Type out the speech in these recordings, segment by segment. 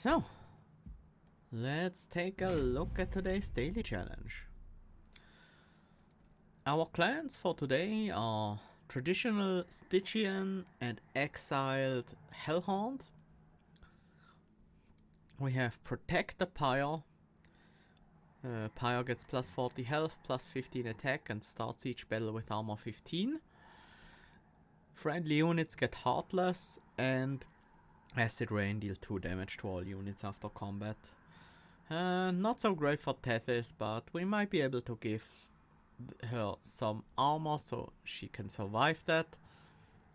So, let's take a look at today's daily challenge. Our clans for today are traditional Stygian and exiled Hellhorned. We have Protect the Pyre. Pyre gets plus 40 health, plus 15 attack and starts each battle with armor 15. Friendly units get Heartless and Acid Rain deal 2 damage to all units after combat. Not so great for Tethys, but we might be able to give her some armor so she can survive that.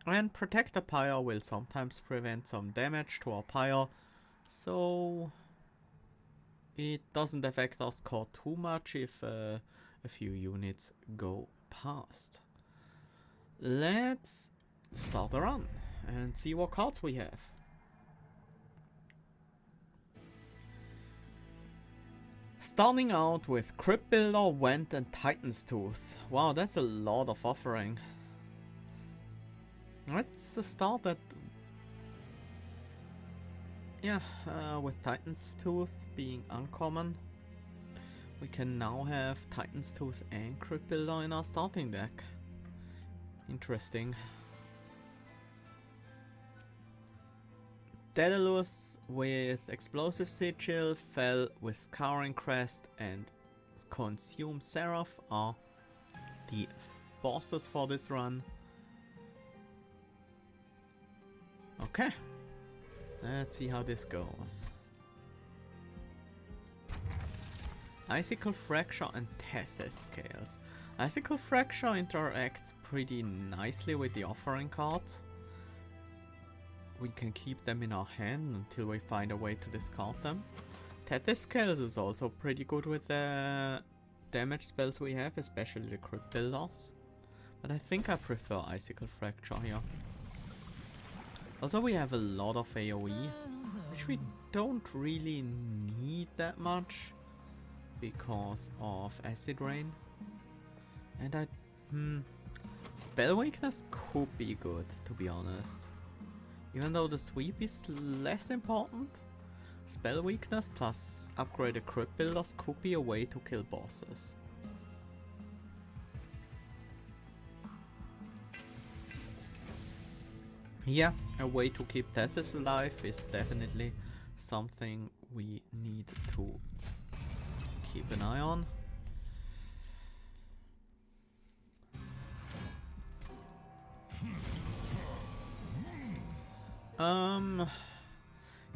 And Protect the Pyre will sometimes prevent some damage to our Pyre, so it doesn't affect our score too much if a few units go past. Let's start a run and see what cards we have. Starting out with Crypt Builder, Vent and Titan's Tooth. Wow, that's a lot of offering. Let's start at... with Titan's Tooth being uncommon. We can now have Titan's Tooth and Crypt Builder in our starting deck. Interesting. Daedalus with Explosive Sigil, Fell with Scouring Crest and Consume Seraph are the bosses for this run. Okay, let's see how this goes. Icicle Fracture and Tethys Scales. Icicle Fracture interacts pretty nicely with the offering cards. We can keep them in our hand until we find a way to discard them. Tethys Scales is also pretty good with the damage spells we have, especially the Crypt Builders. But I think I prefer Icicle Fracture here. Also we have a lot of AoE, which we don't really need that much because of Acid Rain. And Spell Weakness could be good, to be honest. Even though the sweep is less important, Spell Weakness plus upgraded Crypt Builders could be a way to kill bosses. Yeah, a way to keep Tethys alive is definitely something we need to keep an eye on.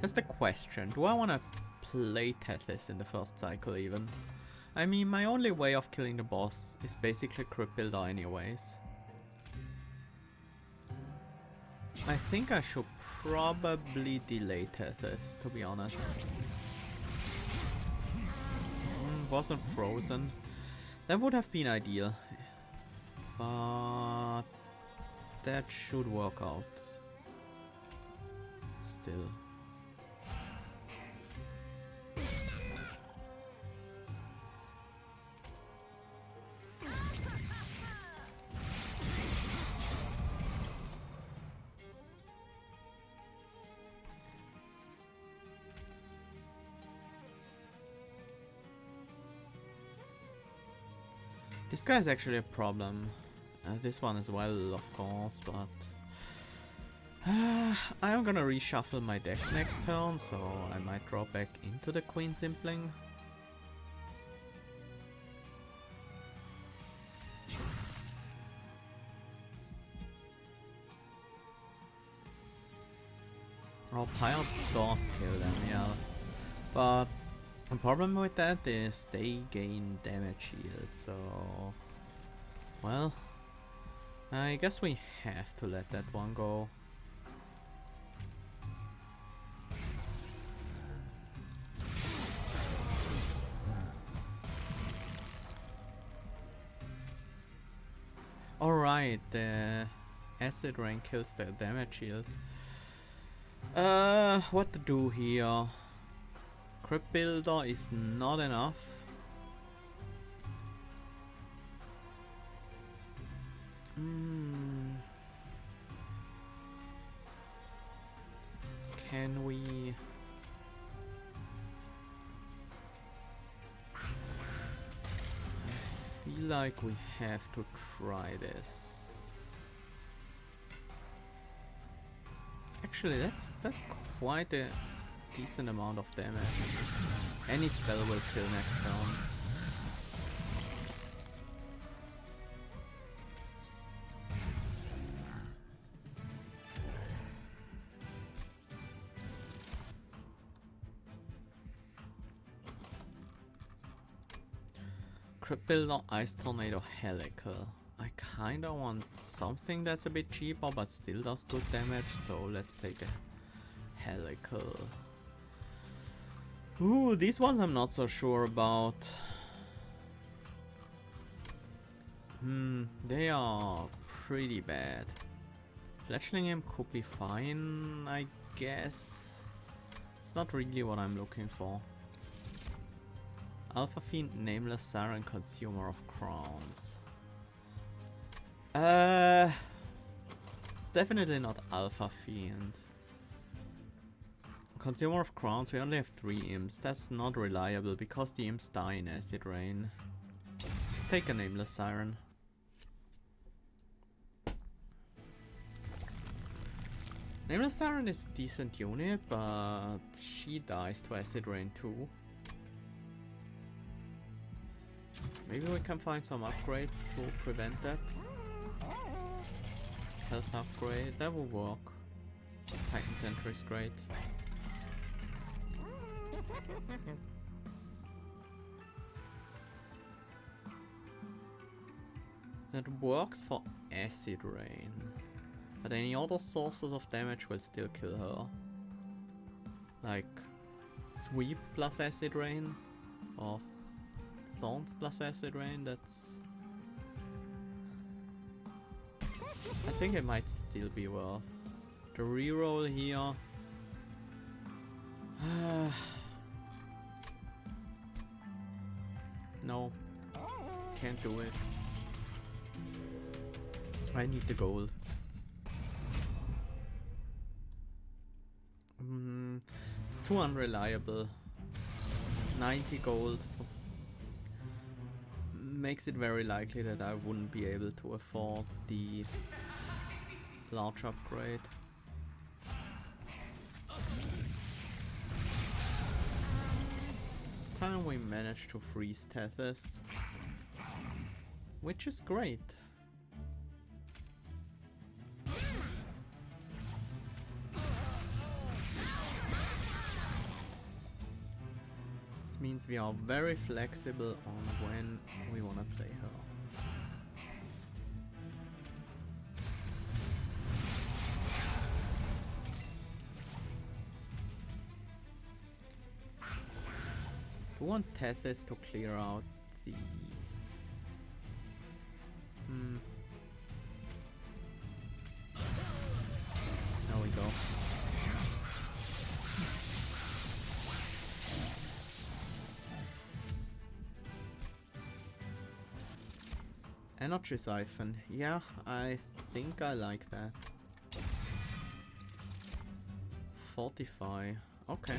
That's the question. Do I want to play Tethys in the first cycle even? I mean, my only way of killing the boss is basically Crypt Builder anyways. I think I should probably delay Tethys, to be honest. Wasn't frozen. That would have been ideal. But that should work out. Still. This guy is actually a problem. This one as well, of course, but I'm gonna reshuffle my deck next turn, so I might draw back into the Queen Simpling. Our Pyre does kill them, yeah. But the problem with that is they gain damage shield, so... Well, I guess we have to let that one go. Alright, the Acid Rain kills the damage shield. What to do here? Crypt Builder is not enough. Can we like we have to try this. Actually, that's quite a decent amount of damage. Any spell will kill next turn. Crypt Builder, Ice Tornado, Helical. I kinda want something that's a bit cheaper but still does good damage, so let's take a Helical. Ooh, these ones I'm not so sure about. They are pretty bad. Fletchling him could be fine, I guess. It's not really what I'm looking for. Alpha Fiend, Nameless Siren, Consumer of Crowns. It's definitely not Alpha Fiend. Consumer of Crowns, we only have 3 imps. That's not reliable because the imps die in Acid Rain. Let's take a Nameless Siren. Nameless Siren is a decent unit, but she dies to Acid Rain too. Maybe we can find some upgrades to prevent that. Health upgrade, that will work. Titan Sentry is great. That works for Acid Rain. But any other sources of damage will still kill her. Like Sweep plus Acid Rain or Thorns plus Acid Rain, that's... I think it might still be worth. The reroll here... no, can't do it. I need the gold. It's too unreliable. 90 gold makes it very likely that I wouldn't be able to afford the large upgrade. This time we managed to freeze Tethys, which is great. Means we are very flexible on when we want to play her. We want Tethys to clear out the... There we go. Energy Siphon, yeah, I think I like that. Fortify, okay.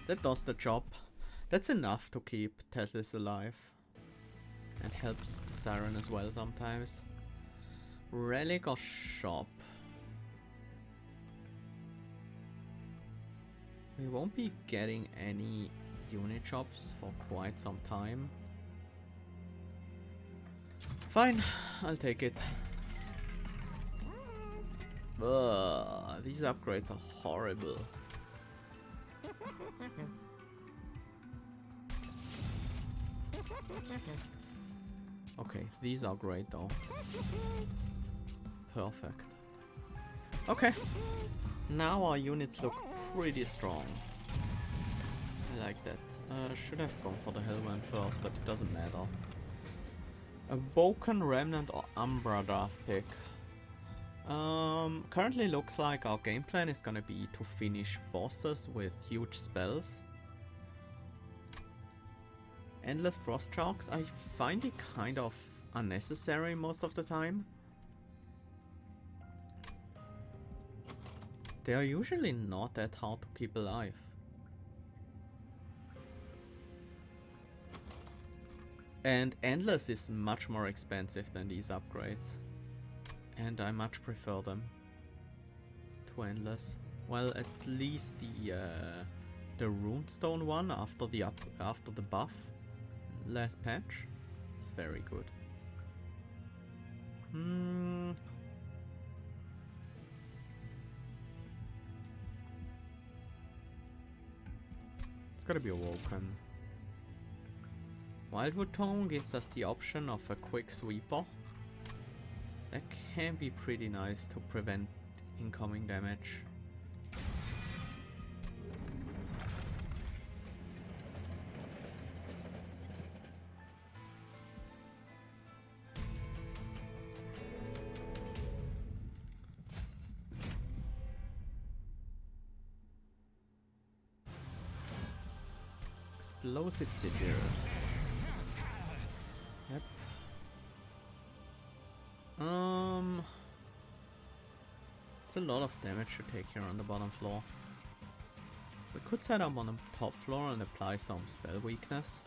That does the job. That's enough to keep Tethys alive. And helps the Siren as well sometimes. Relic or Shop? We won't be getting any unit shops for quite some time. Fine, I'll take it. Ugh, these upgrades are horrible. Okay, these are great though. Perfect. Okay, now our units look pretty strong. I like that. Should have gone for the Hellhorned first, but it doesn't matter. A Vulcan Remnant or Umbra draft pick. Currently looks like our game plan is gonna be to finish bosses with huge spells. Endless Frost Sharks, I find it kind of unnecessary most of the time. They are usually not that hard to keep alive. And Endless is much more expensive than these upgrades. And I much prefer them to Endless. Well, at least the Runestone one after the buff last patch is very good. It's gotta be Awoken. Wildwood Tome gives us the option of a quick sweeper. That can be pretty nice to prevent incoming damage. Explosive Sigil. Yep. It's a lot of damage to take here on the bottom floor. We could set up on the top floor and apply some spell weakness.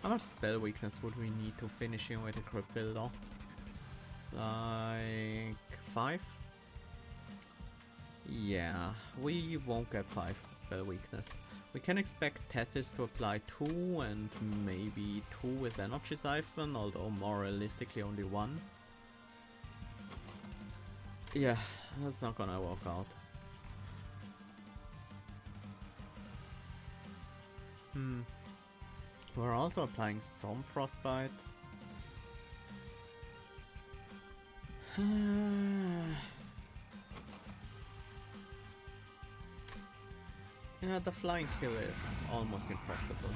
How much spell weakness would we need to finish in with a Crypt Builder? Like 5? Yeah, we won't get 5 spell weakness. We can expect Tethys to apply 2 and maybe 2 with Energy Siphon, although more realistically only 1. Yeah, that's not gonna work out. We're also applying some Frostbite. Yeah, the flying kill is almost impossible.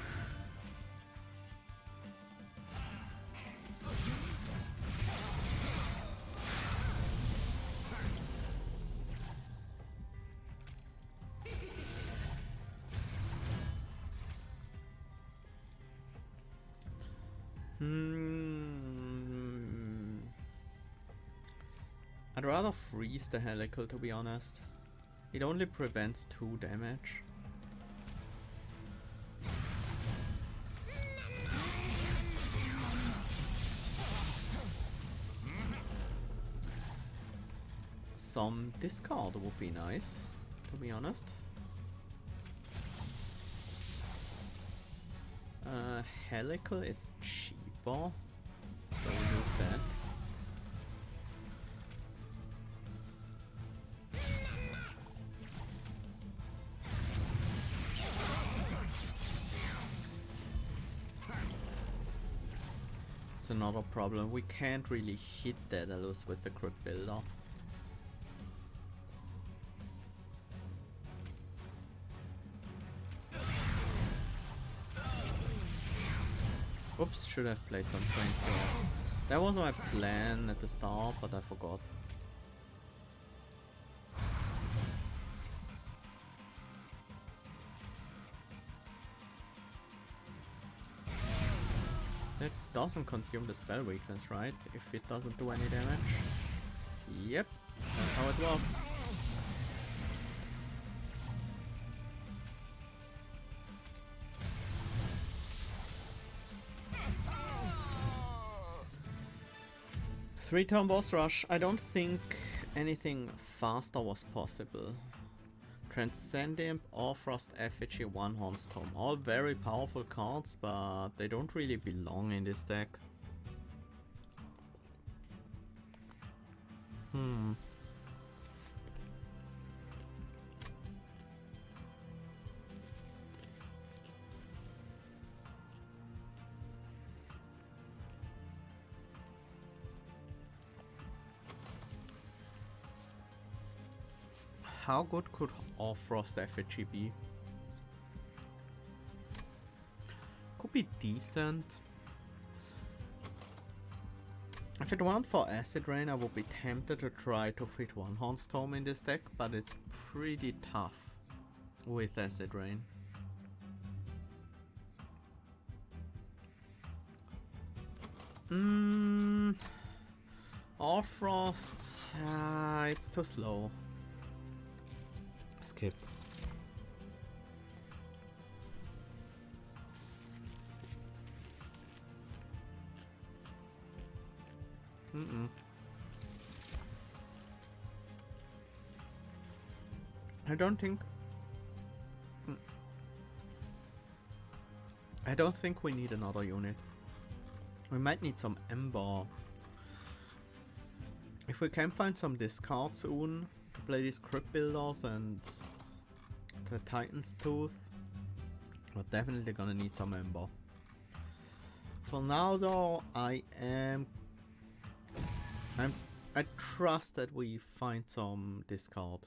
I'd rather freeze the Helical, to be honest. It only prevents 2 damage. Some discard would be nice, to be honest. Helical is cheaper, so we use that. It's another problem, we can't really hit Daedalus with the Crypt Builder. Oops, should have played some train swords. That was my plan at the start, but I forgot. That doesn't consume the spell weakness, right? If it doesn't do any damage. Yep, that's how it works. Three-turn boss rush. I don't think anything faster was possible. Transcendent or Frost Effigy, One Horned Tome. All very powerful cards, but they don't really belong in this deck. How good could our Frost Effigy be? Could be decent. If it weren't for Acid Rain, I would be tempted to try to fit One Horned Tome in this deck, but it's pretty tough with Acid Rain. Or Frost, it's too slow. Skip. Mm-mm. I don't think... I don't think we need another unit. We might need some Ember. If we can find some discard soon to play these Crypt Builders and the Titan's Tooth, we're definitely gonna need some Ember. For now though, I trust that we find some discard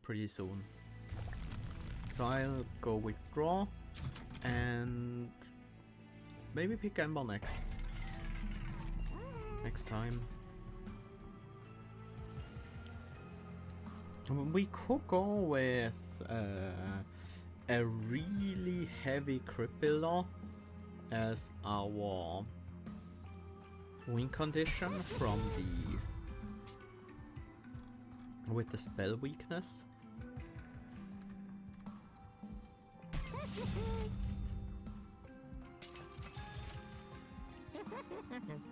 pretty soon. So I'll go withdraw and maybe pick Ember next time. We could go with a really heavy Crypt Builder as our win condition from with the spell weakness.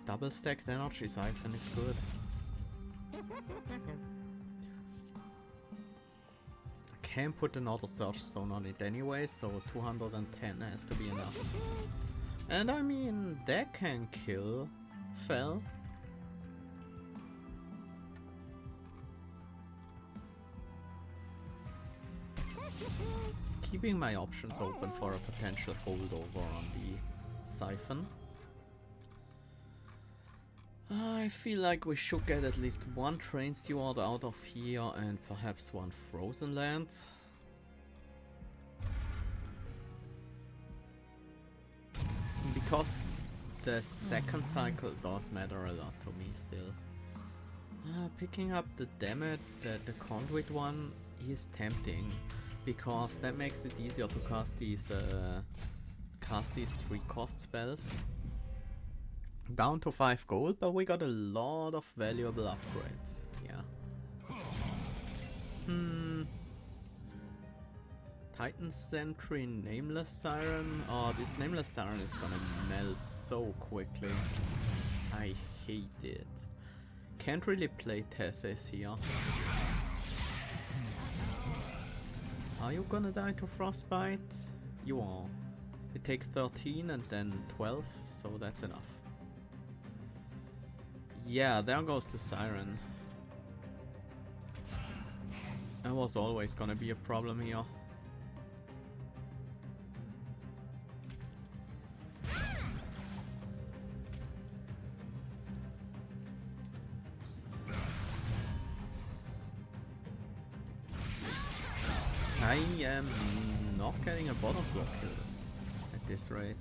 Double stacked energy siphon is good. Can put another Search Stone on it anyway, so 210 has to be enough. And I mean, that can kill Fel. Keeping my options open for a potential holdover on the Siphon. I feel like we should get at least one Train Steward out of here and perhaps one Frozen Lands. Because the second cycle does matter a lot to me still. Picking up the damage, the Conduit one is tempting, because that makes it easier to cast these 3 cost spells. Down to 5 gold, but we got a lot of valuable upgrades. Yeah. Titan Sentry, Nameless Siren. Oh, this Nameless Siren is gonna melt so quickly. I hate it. Can't really play Tethys here. Are you gonna die to Frostbite? You are. You take 13 and then 12, so that's enough. Yeah, there goes the Siren. That was always gonna be a problem here. I am not getting a bottom block kill at this rate.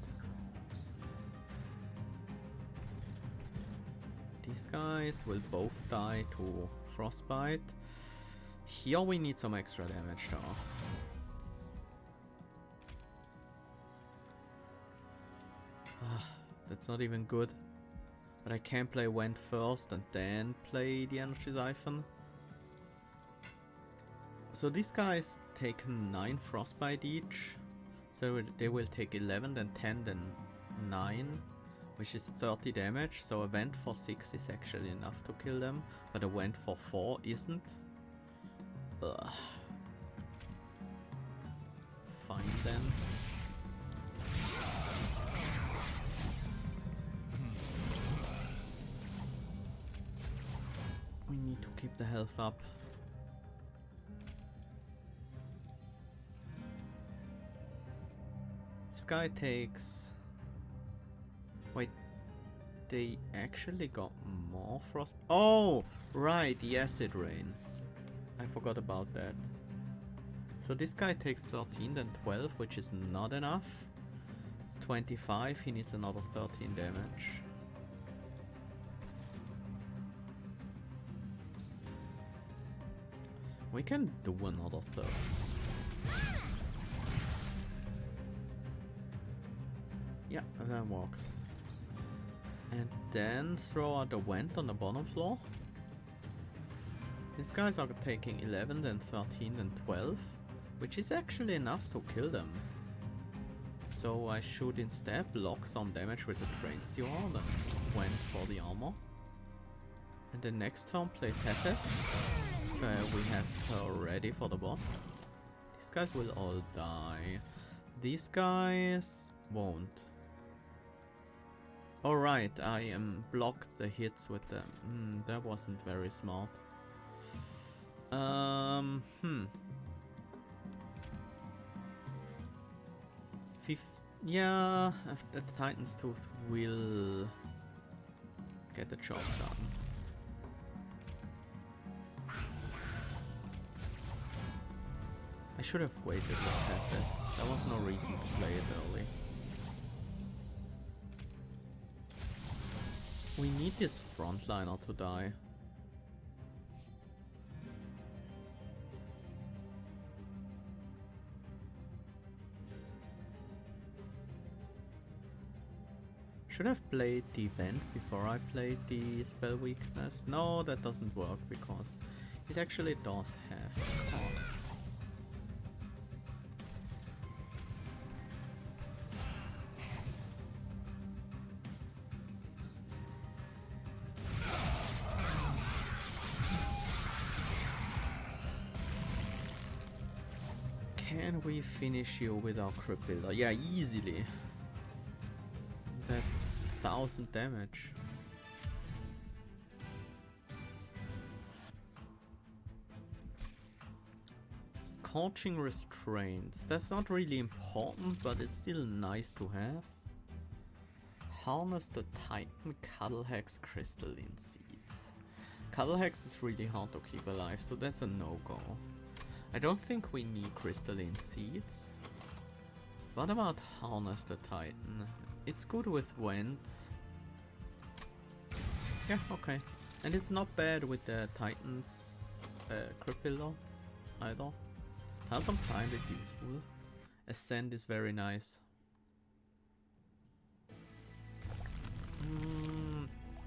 These guys will both die to Frostbite. Here we need some extra damage though. That's not even good. But I can play Wend first and then play the Energy Siphon. So these guys take 9 Frostbite each. So they will take 11, then 10, then 9. Which is 30 damage, so a Vent for 6 is actually enough to kill them, but a Vent for 4 isn't. Ugh. Fine then. We need to keep the health up. This guy takes... Wait, they actually got more frost. Oh, right, the acid rain. I forgot about that. So this guy takes 13, then 12, which is not enough. It's 25, he needs another 13 damage. We can do another 30. Yeah, that works. And then throw out the Vent on the bottom floor. These guys are taking 11, then 13, then 12, which is actually enough to kill them. So I should instead block some damage with the Train Steward and Vent for the armor. And the next turn play Tethys. So we have her ready for the boss. These guys will all die. These guys won't. Alright, I blocked the hits with them. That wasn't very smart. Yeah, the Titan's Tooth will get the job done. I should have waited with Tethys. There was no reason to play it early. We need this frontliner to die. Should have played the event before I played the spell weakness. No, that doesn't work because it actually does have a cost. Can we finish you with our Crypt Builder? Yeah, easily. That's 1000 damage. Scorching Restraints. That's not really important, but it's still nice to have. Harness the Titan, Cuddle Hex, Crystalline Seeds. Cuddle Hex is really hard to keep alive, so that's a no-go. I don't think we need Crystalline Seeds. What about Harness the Titan? It's good with Vents. Yeah, okay. And it's not bad with the Titan's Crypt Builder either. Some Climb is useful. Ascend is very nice.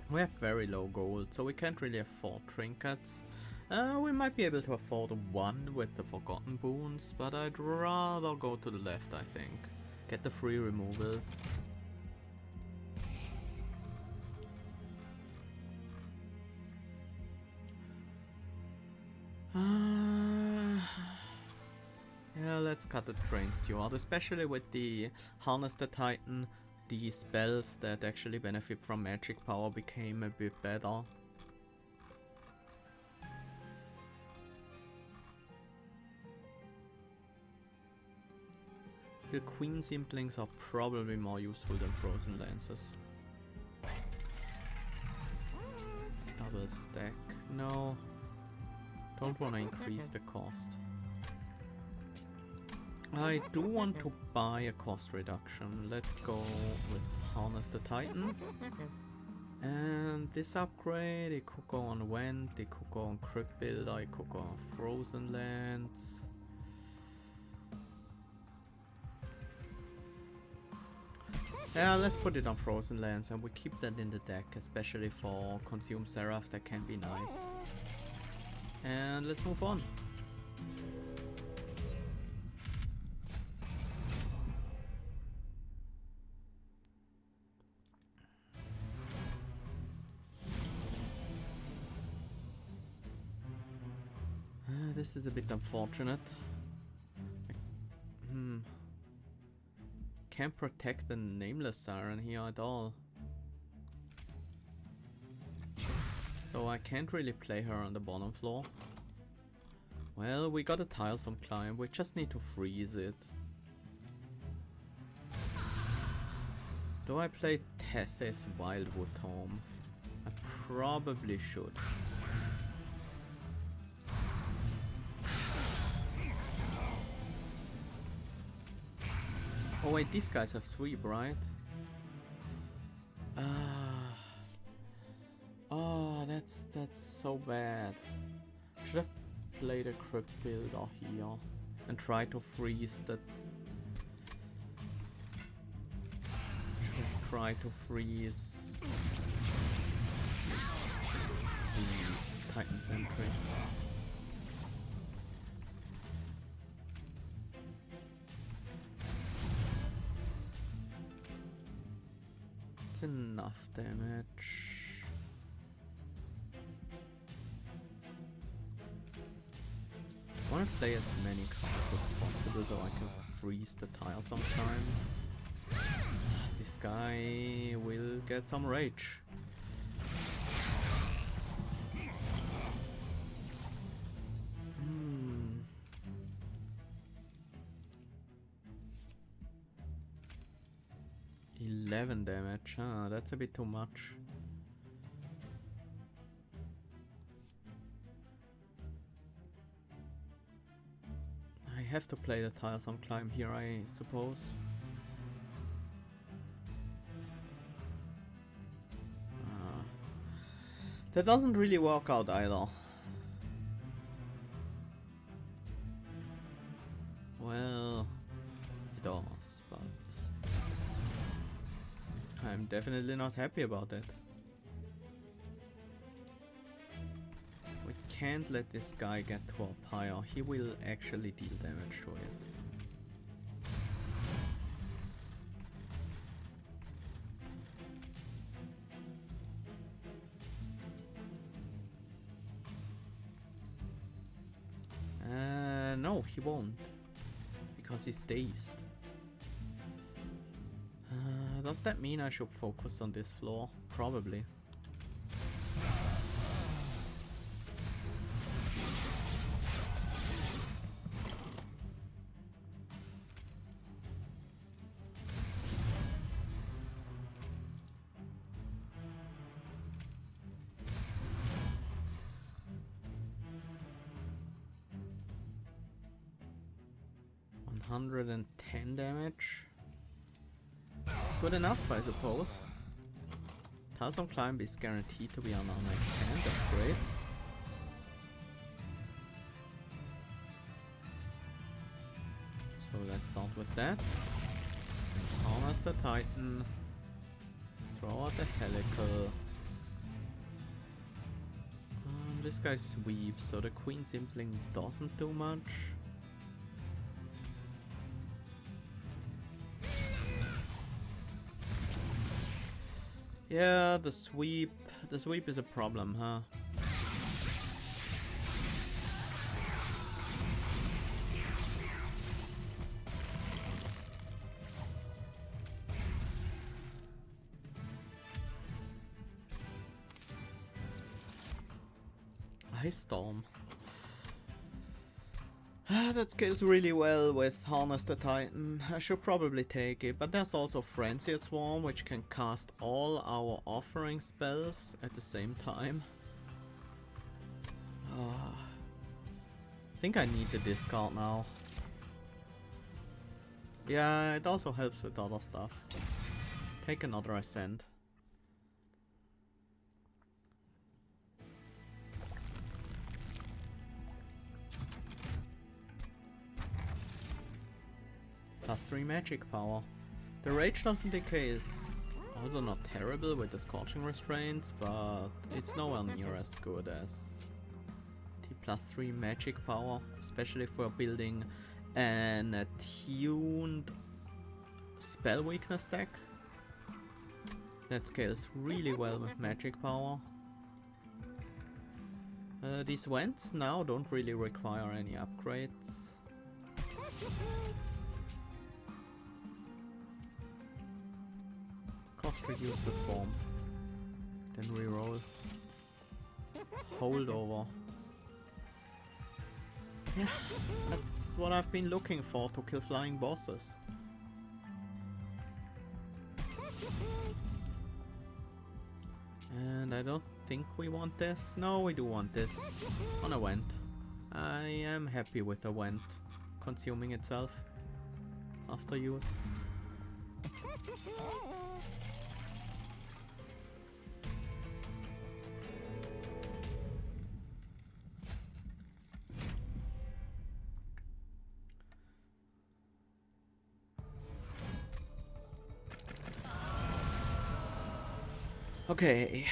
We have very low gold, so we can't really afford trinkets. We might be able to afford one with the Forgotten Boons, but I'd rather go to the left, I think. Get the free removals. Yeah, let's cut the Train Steward, especially with the Harness the Titan. The spells that actually benefit from magic power became a bit better. Still, Queen Simplings are probably more useful than Frozen Lances. Double stack. No. Don't want to increase the cost. I do want to buy a cost reduction. Let's go with Harness the Titan. And this upgrade, it could go on Vent, it could go on Crypt Builder, it could go on Frozen Lands. Yeah, let's put it on Frozen Lands and we keep that in the deck, especially for Consume Seraph, that can be nice. And let's move on. This is a bit unfortunate. Can't protect the Nameless Siren here at all. So I can't really play her on the bottom floor. Well, we got a Tilesome Climb, we just need to freeze it. Do I play Tethys Wildwood Tome? I probably should. Oh wait, these guys have sweep, right? Oh, that's so bad. Should have played a Crypt Builder here and try to freeze the. Should have tried to freeze the Titan Sentry. Enough damage. want to play as many cards as possible so I can freeze the tile sometime. This guy will get some rage. Hmm. $11 damage, huh? That's a bit too much. I have to play the tiles on climb here, I suppose. That doesn't really work out either. Well, it does, but I'm definitely not happy about it. We can't let this guy get to our pyre. He will actually deal damage to it. No, he won't. Because he's dazed. Does that mean I should focus on this floor? Probably. $110 damage. Good enough, I suppose. Tarsum Climb is guaranteed to be on our next hand, that's great. So let's start with that. Harness the Titan. Throw out the Helical. This guy sweeps, so the Queen Simpling doesn't do much. Yeah, the sweep is a problem, huh? Ice Storm. That scales really well with Harness the Titan. I should probably take it, but there's also Frenzied Swarm, which can cast all our offering spells at the same time. I think I need the discard now. Yeah, it also helps with other stuff. Take another Ascent. +3 magic power. The rage doesn't decay is also not terrible with the scorching restraints, but it's nowhere near as good as the +3 magic power, especially for building an attuned spell weakness deck. That scales really well with magic power. These vents now don't really require any upgrades. Cost reduce the swarm. Then reroll. Hold over. Yeah, that's what I've been looking for to kill flying bosses. And I don't think we want this. No, we do want this. On a vent. I am happy with a vent consuming itself after use. Okay.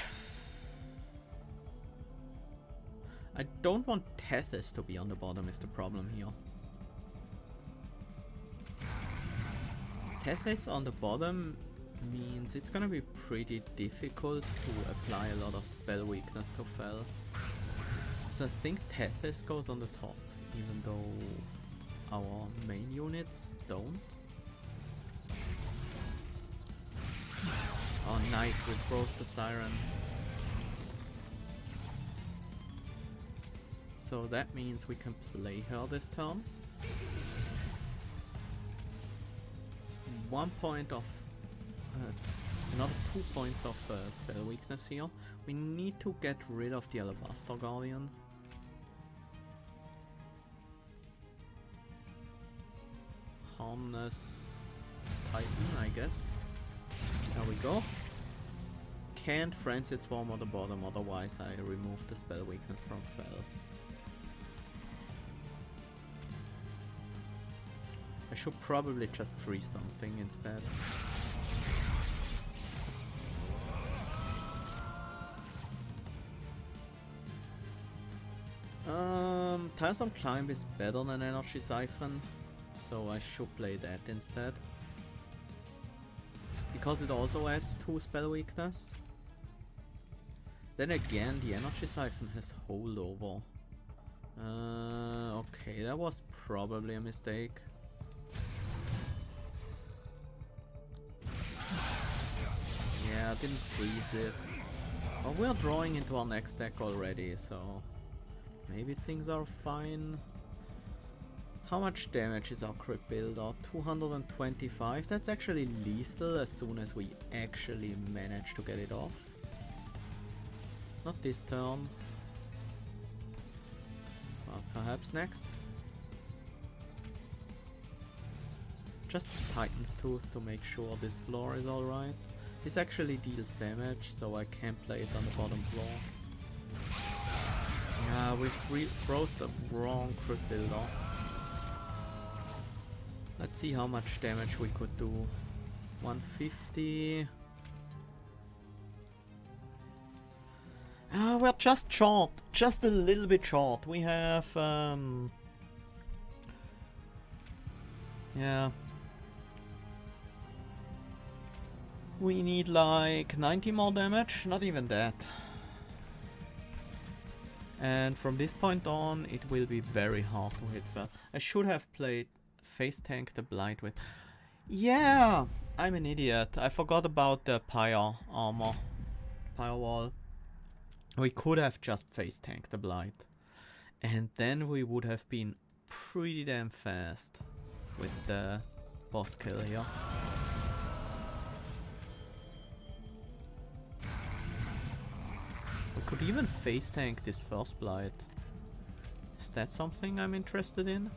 I don't want Tethys to be on the bottom is the problem here. Tethys on the bottom means it's gonna be pretty difficult to apply a lot of spell weakness to Fel. So I think Tethys goes on the top. even though our main units don't. Oh nice, we froze the siren. So that means we can play her this turn. It's 1 point of... another 2 points of spell weakness here. We need to get rid of the Alabaster Guardian. Harmless Titan, I guess. There we go. Can't Frenzied Swarm on the bottom, otherwise I remove the spell weakness from Fell. I should probably just freeze something instead. Tiresome Climb is better than Energy Siphon, so I should play that instead. Because it also adds 2 spell weakness. Then again, the Energy Siphon has Holdover. Okay, that was probably a mistake. Yeah, I didn't freeze it. But we're drawing into our next deck already, so maybe things are fine. How much damage is our crit builder? 225. That's actually lethal as soon as we actually manage to get it off. Not this turn. Well, perhaps next. Just Titan's Tooth to make sure this floor is alright. This actually deals damage, so I can't play it on the bottom floor. Yeah, we froze the wrong crit builder. Let's see how much damage we could do. 150. We're just short. Just a little bit short. We have... yeah. We need like 90 more damage. Not even that. And from this point on, it will be very hard to hit Fel. I should have played Face Tank the Blight with... Yeah! I'm an idiot. I forgot about the Pyre armor. Pyre wall. We could have just Face Tank the Blight. And then we would have been pretty damn fast with the boss kill here. We could even Face Tank this first Blight. Is that something I'm interested in?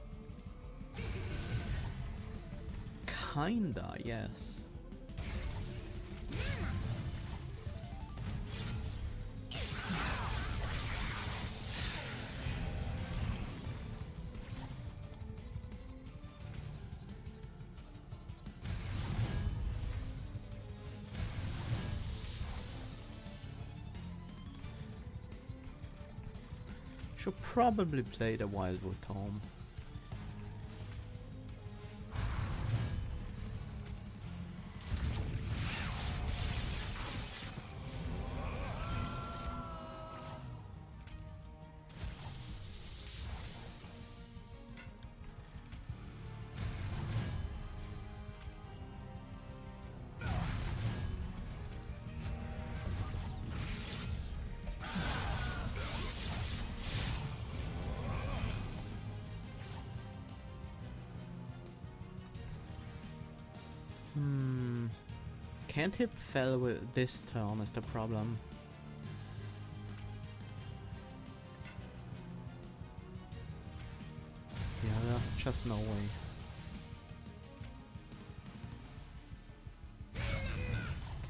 Kinda, yes. Should probably play the Wildwood Tome. Can't hit Fel with this turn is the problem. Yeah, there's just no way.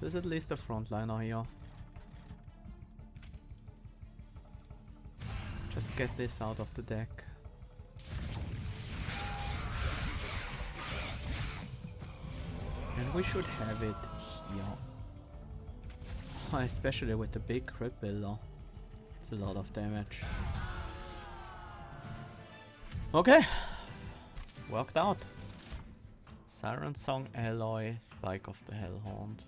There's at least a frontliner here. Just get this out of the deck. And we should have it here. Oh, especially with the big crit builder. It's a lot of damage. Okay. Worked out. Siren Song, Alloy, Spike of the Hellhorned.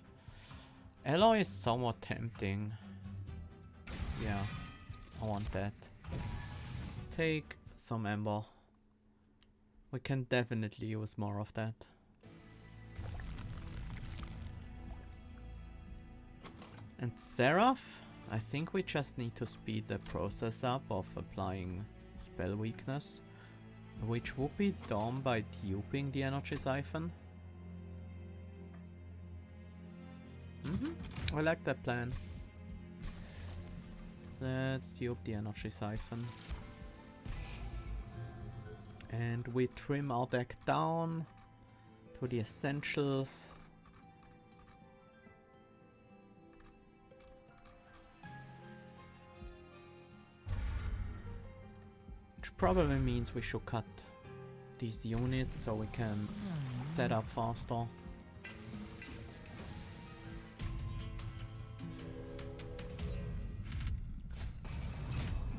Alloy is somewhat tempting. Yeah, I want that. Let's take some amber. We can definitely use more of that. And Seraph, I think we just need to speed the process up of applying spell weakness, which would be done by duping the energy siphon. I like that plan. Let's dupe the energy siphon. And we trim our deck down to the essentials. Which probably means we should cut these units so we can set up faster.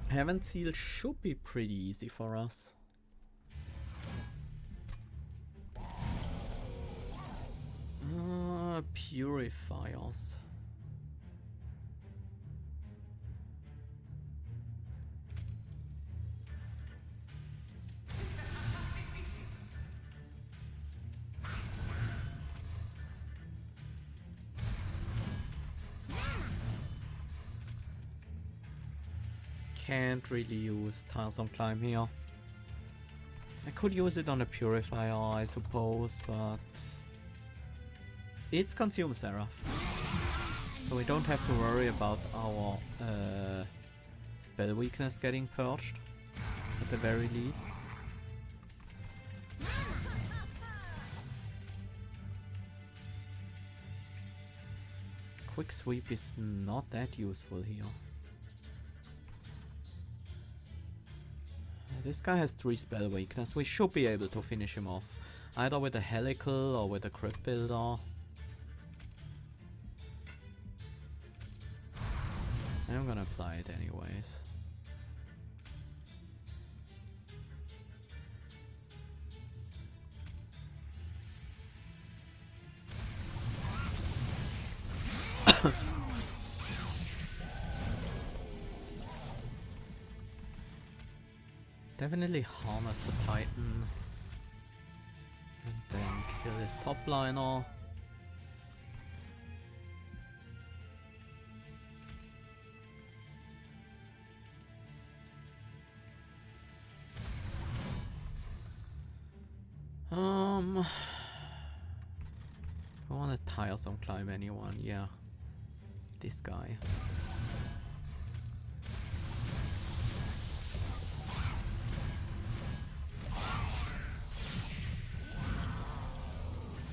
Heaven Seal should be pretty easy for us. Purifiers. Can't really use Tiresome Climb here. I could use it on a Purifier, I suppose, but it's Consume Seraph. So we don't have to worry about our spell weakness getting purged, at the very least. Quick Sweep is not that useful here. This guy has 3 spell weakness. We should be able to finish him off, either with a Helical or with a Crypt Builder. I'm gonna apply it anyways. Definitely harness the Titan. And then kill his top liner. I wanna Tiresome Climb anyone, yeah. This guy.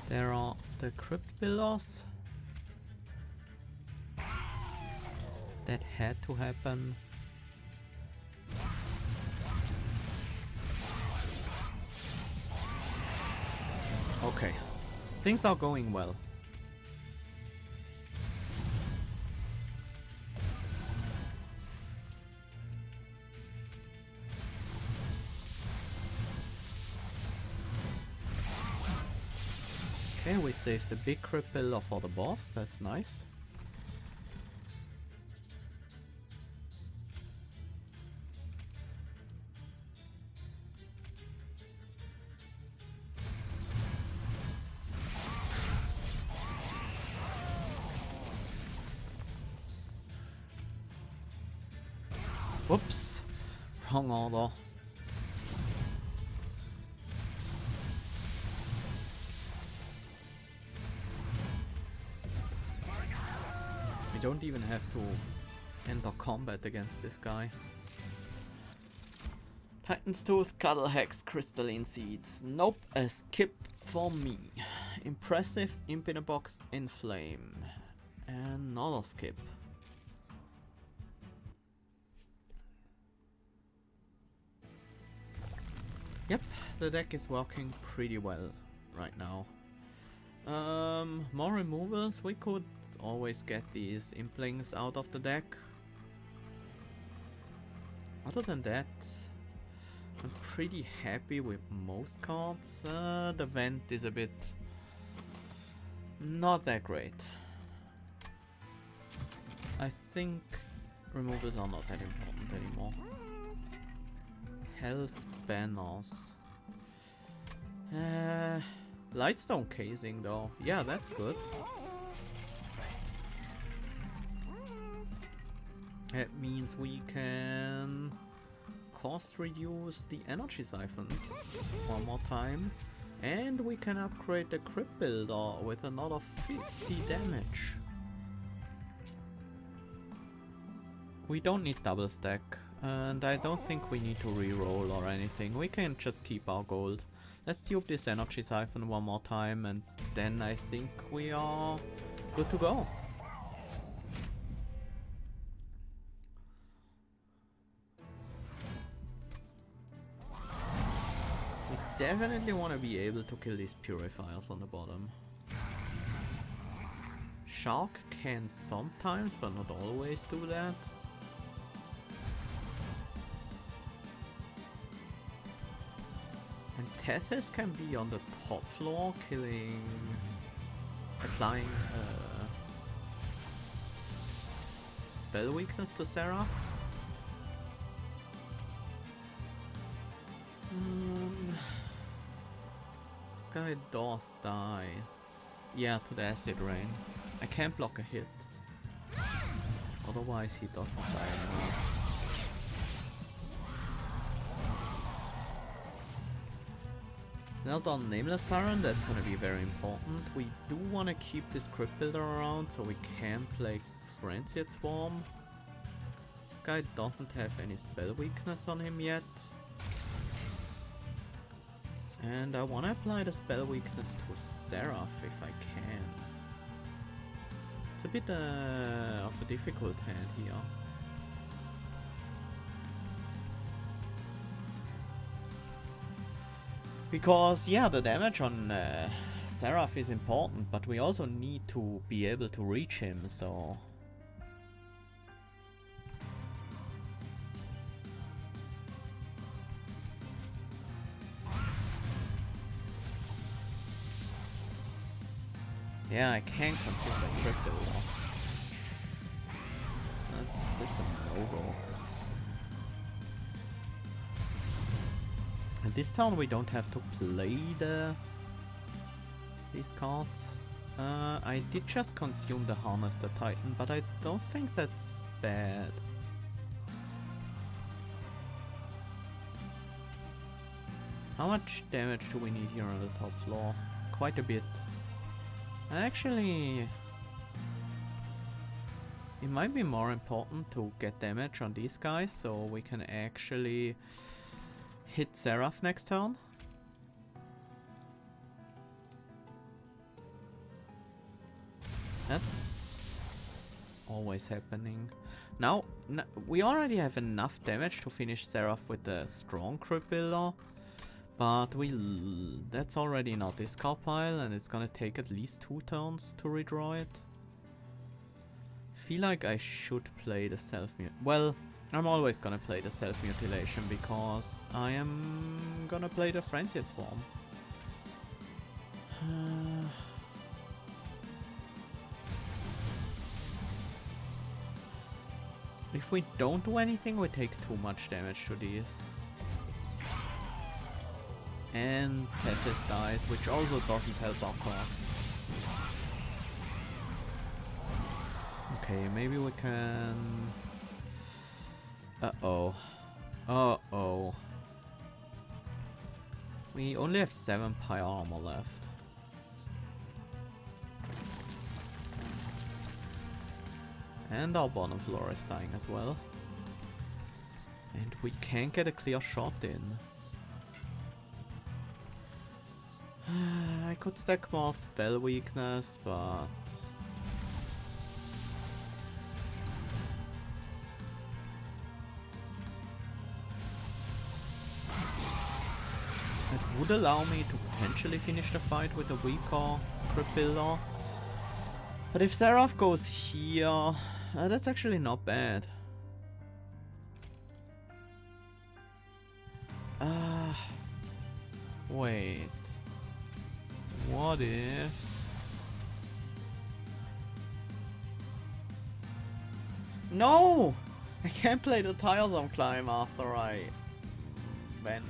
There are the Crypt Builders. That had to happen. Okay, things are going well. Okay, we saved the big Crypt Builder for the boss, that's nice. Whoops, wrong order. We don't even have to enter combat against this guy. Titan's Tooth, Cuddle Hex, Crystalline Seeds. Nope, a skip for me. Impressive, Imp in a Box, Inflame. Another skip. Yep, the deck is working pretty well right now. More removals, we could always get these Implings out of the deck. Other than that, I'm pretty happy with most cards. The Vent is a bit not that great. I think removals are not that important anymore. Hell's banners. Lightstone casing though. Yeah, that's good. That means we can cost reduce the energy siphons one more time. And we can upgrade the crypt builder with another 50 damage. We don't need double stack. And I don't think we need to re-roll or anything. We can just keep our gold. Let's dupe this energy siphon one more time and then I think we are good to go. We definitely want to be able to kill these purifiers on the bottom. Shark can sometimes, but not always do that. And Tethys can be on the top floor, applying spell weakness to Seraph. This guy does die. Yeah, to the acid rain. I can't block a hit. Otherwise he doesn't die anymore. There's our Nameless Siren, that's gonna be very important. We do wanna keep this Crypt Builder around so we can play Frenzied Swarm. This guy doesn't have any spell weakness on him yet. And I wanna apply the spell weakness to Seraph if I can. It's a bit of a difficult hand here. Because, yeah, the damage on Seraph is important, but we also need to be able to reach him, so... Yeah, I can consume the Crypt Builder. That's a no-go. And this turn we don't have to play these cards. I did just consume the Harness the Titan, but I don't think that's bad. How much damage do we need here on the top floor? Quite a bit. Actually, it might be more important to get damage on these guys so we can actually hit Seraph next turn. That's always happening. Now, we already have enough damage to finish Seraph with the strong Crypt Builder. But that's already in our discard pile and it's gonna take at least 2 turns to redraw it. Feel like I should play the well, I'm always gonna play the self-mutilation because I am gonna play the Frenzied Swarm. If we don't do anything, we take too much damage to these. And Tethys dies, which also doesn't help our cause. Okay, maybe we can... Uh-oh. Uh-oh. We only have 7 Pyre Armor left. And our bottom floor is dying as well. And we can't get a clear shot in. I could stack more spell weakness, but... It would allow me to potentially finish the fight with a weaker Crypt Builder. But if Seraph goes here, that's actually not bad. Wait. What if... No! I can't play the Tiresome Climb after I vent.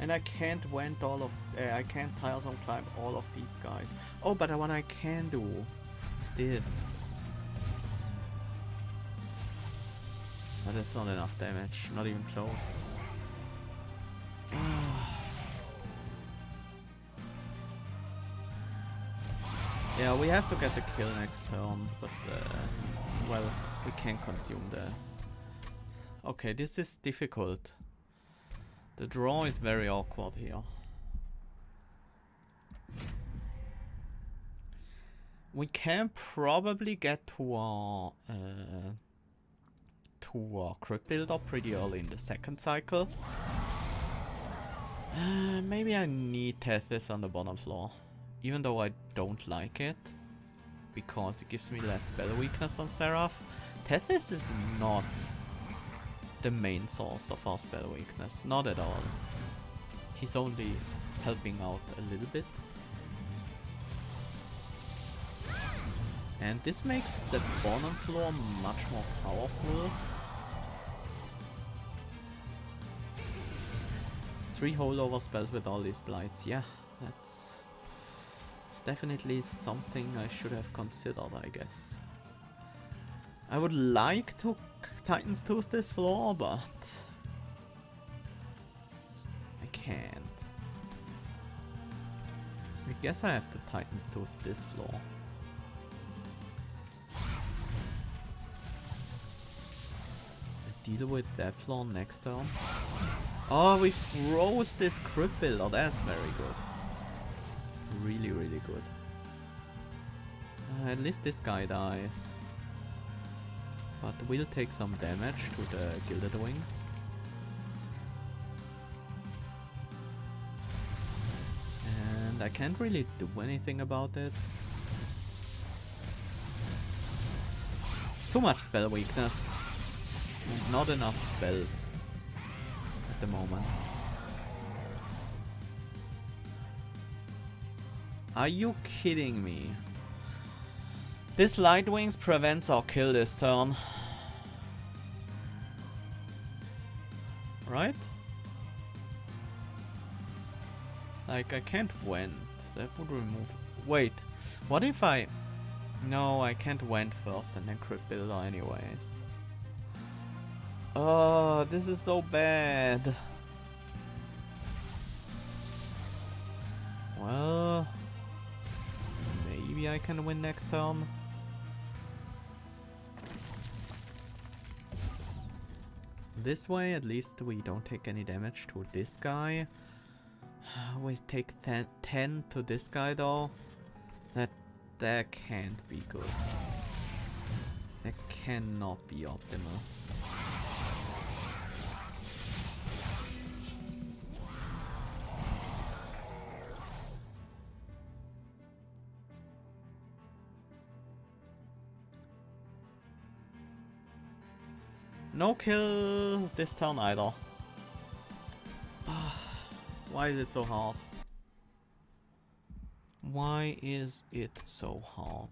And I can't vent all of... I can't tile zone climb all of these guys. Oh, but what I can do is this. But that's not enough damage, not even close. Yeah, we have to get the kill next turn, but well, we can consume the... Okay, this is difficult. The draw is very awkward here. We can probably get to our crypt builder pretty early in the second cycle. Maybe I need Tethys on the bottom floor, even though I don't like it, because it gives me less spell weakness on Seraph. Tethys is not the main source of our spell weakness, not at all. He's only helping out a little bit. And this makes the bottom floor much more powerful. 3 holdover spells with all these blights, yeah, that's definitely something I should have considered, I guess. I would like to Titan's Tooth this floor, but I can't. I guess I have to Titan's Tooth this floor. Deal with that floor next turn. Oh, we froze this crypt builder. That's very good. It's really, really good. At least this guy dies. But we'll take some damage to the Gilded Wing. And I can't really do anything about it. Too much spell weakness. Not enough spells at the moment. Are you kidding me? This Light Wings prevents our kill this turn. Right? Like, I can't vent. That would remove... Wait, what if I... No, I can't vent first and then Crypt Builder anyways. Oh, this is so bad. Well, maybe I can win next turn. This way, at least we don't take any damage to this guy. We take 10 to this guy though. That can't be good. That cannot be optimal. No kill this turn either. Why is it so hard? Why is it so hard?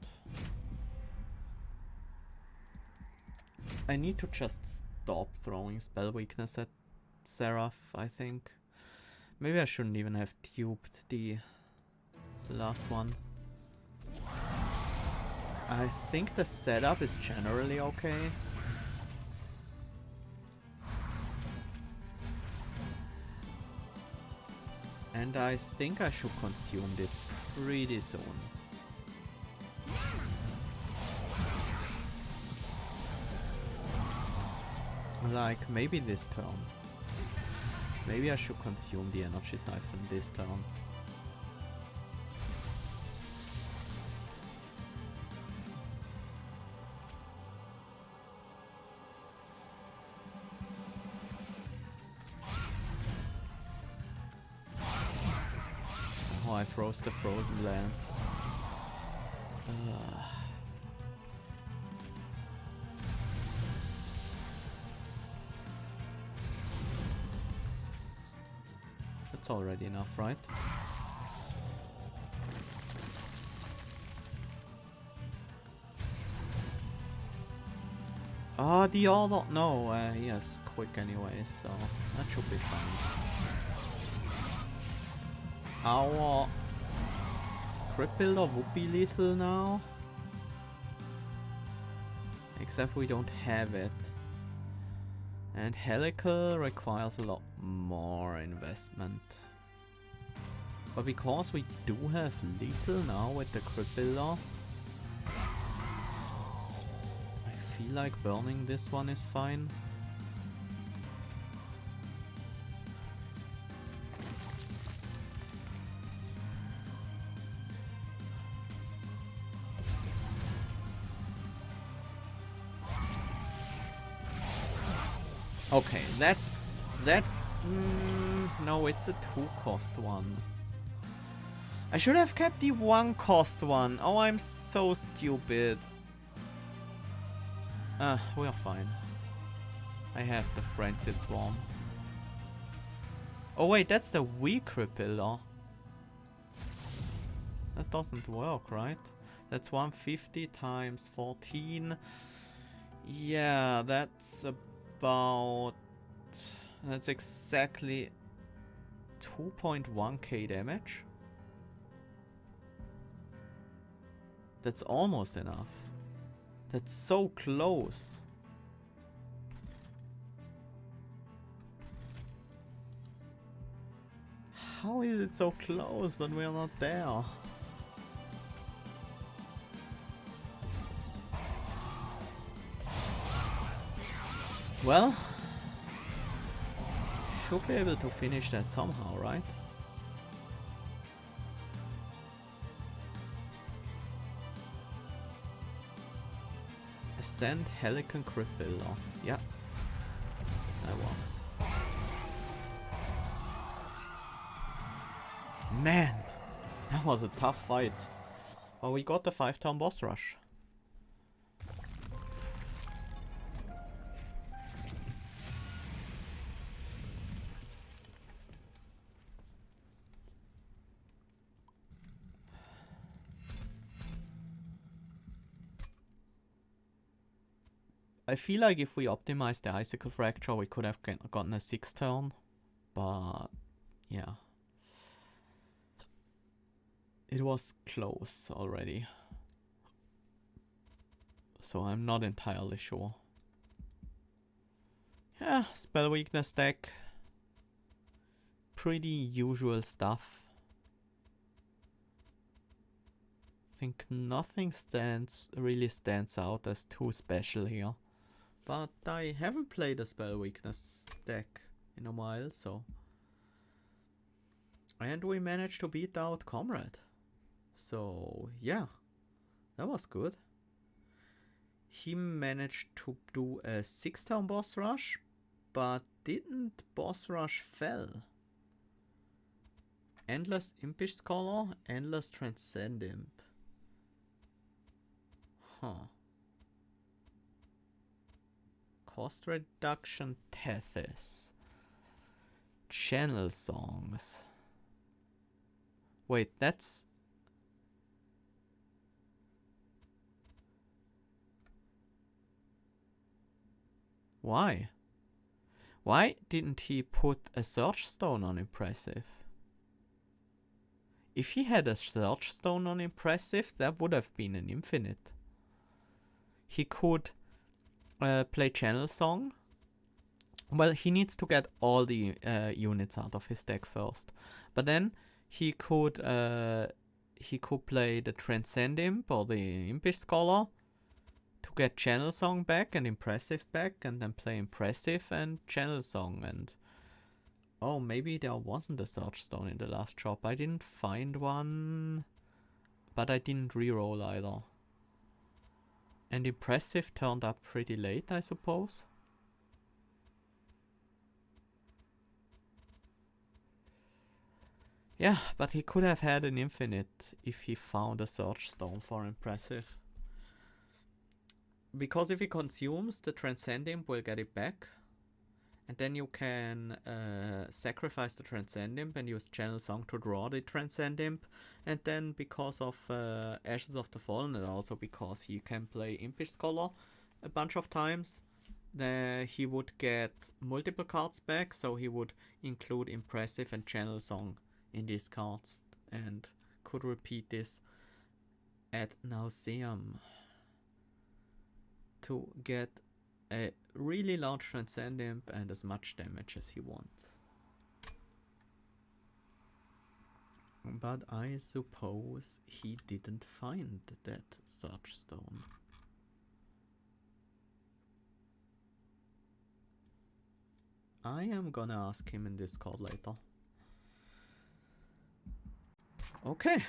I need to just stop throwing spell weakness at Seraph, I think. Maybe I shouldn't even have tubed the last one. I think the setup is generally okay. And I think I should consume this pretty soon. Like, maybe this turn. Maybe I should consume the energy siphon this turn. Oh, I froze the frozen lands. That's already enough, right? Oh, the other... No, he has quick anyway, so that should be fine. Our crit builder would be lethal now. Except we don't have it. And helical requires a lot more investment. But because we do have lethal now with the crit builder, I feel like burning this one is fine. Okay, no, it's a 2-cost one. I should have kept the 1-cost one. Oh, I'm so stupid. We are fine. I have the Frenzied Swarm. Oh wait, that's the weak Repeller. That doesn't work, right? That's 150 times 14. Yeah, that's about... That's exactly 2.1k damage. That's almost enough. That's so close. How is it so close but we're not there? Well, should be able to finish that somehow, right? Ascend Helican Crippler. Yeah, that works. Man, that was a tough fight. But we got the 5-turn boss rush. I feel like if we optimized the Icicle Fracture, we could have gotten a 6-turn, but yeah. It was close already, so I'm not entirely sure. Yeah, spell weakness deck. Pretty usual stuff. I think nothing really stands out as too special here. But I haven't played a spell weakness deck in a while, so... And we managed to beat out Comrade. So, yeah. That was good. He managed to do a 6-turn boss rush, but didn't boss rush Fell. Endless Impish Scholar, Endless Transcend Imp. Huh. Cost reduction Tethys. Channel songs. Wait, that's... Why? Why didn't he put a Search Stone on Impressive? If he had a Search Stone on Impressive, that would have been an infinite. He could play Channel Song. Well, he needs to get all the units out of his deck first. But then he could play the Transcend Imp or the Impish Scholar to get Channel Song back and Impressive back, and then play Impressive and Channel Song. And oh, maybe there wasn't a Search Stone in the last drop. I didn't find one, but I didn't reroll either. And Impressive turned up pretty late, I suppose. Yeah, but he could have had an infinite if he found a Search Stone for Impressive. Because if he consumes, the Transcend Imp will get it back. And then you can sacrifice the Transcend Imp and use Channel Song to draw the Transcend Imp. And then because of Ashes of the Fallen, and also because he can play Impish Scholar a bunch of times, he would get multiple cards back, so he would include Impressive and Channel Song in these cards and could repeat this ad nauseam to get a really large Transcend Imp and as much damage as he wants. But I suppose he didn't find that Surge Stone. I am gonna ask him in Discord later. Okay.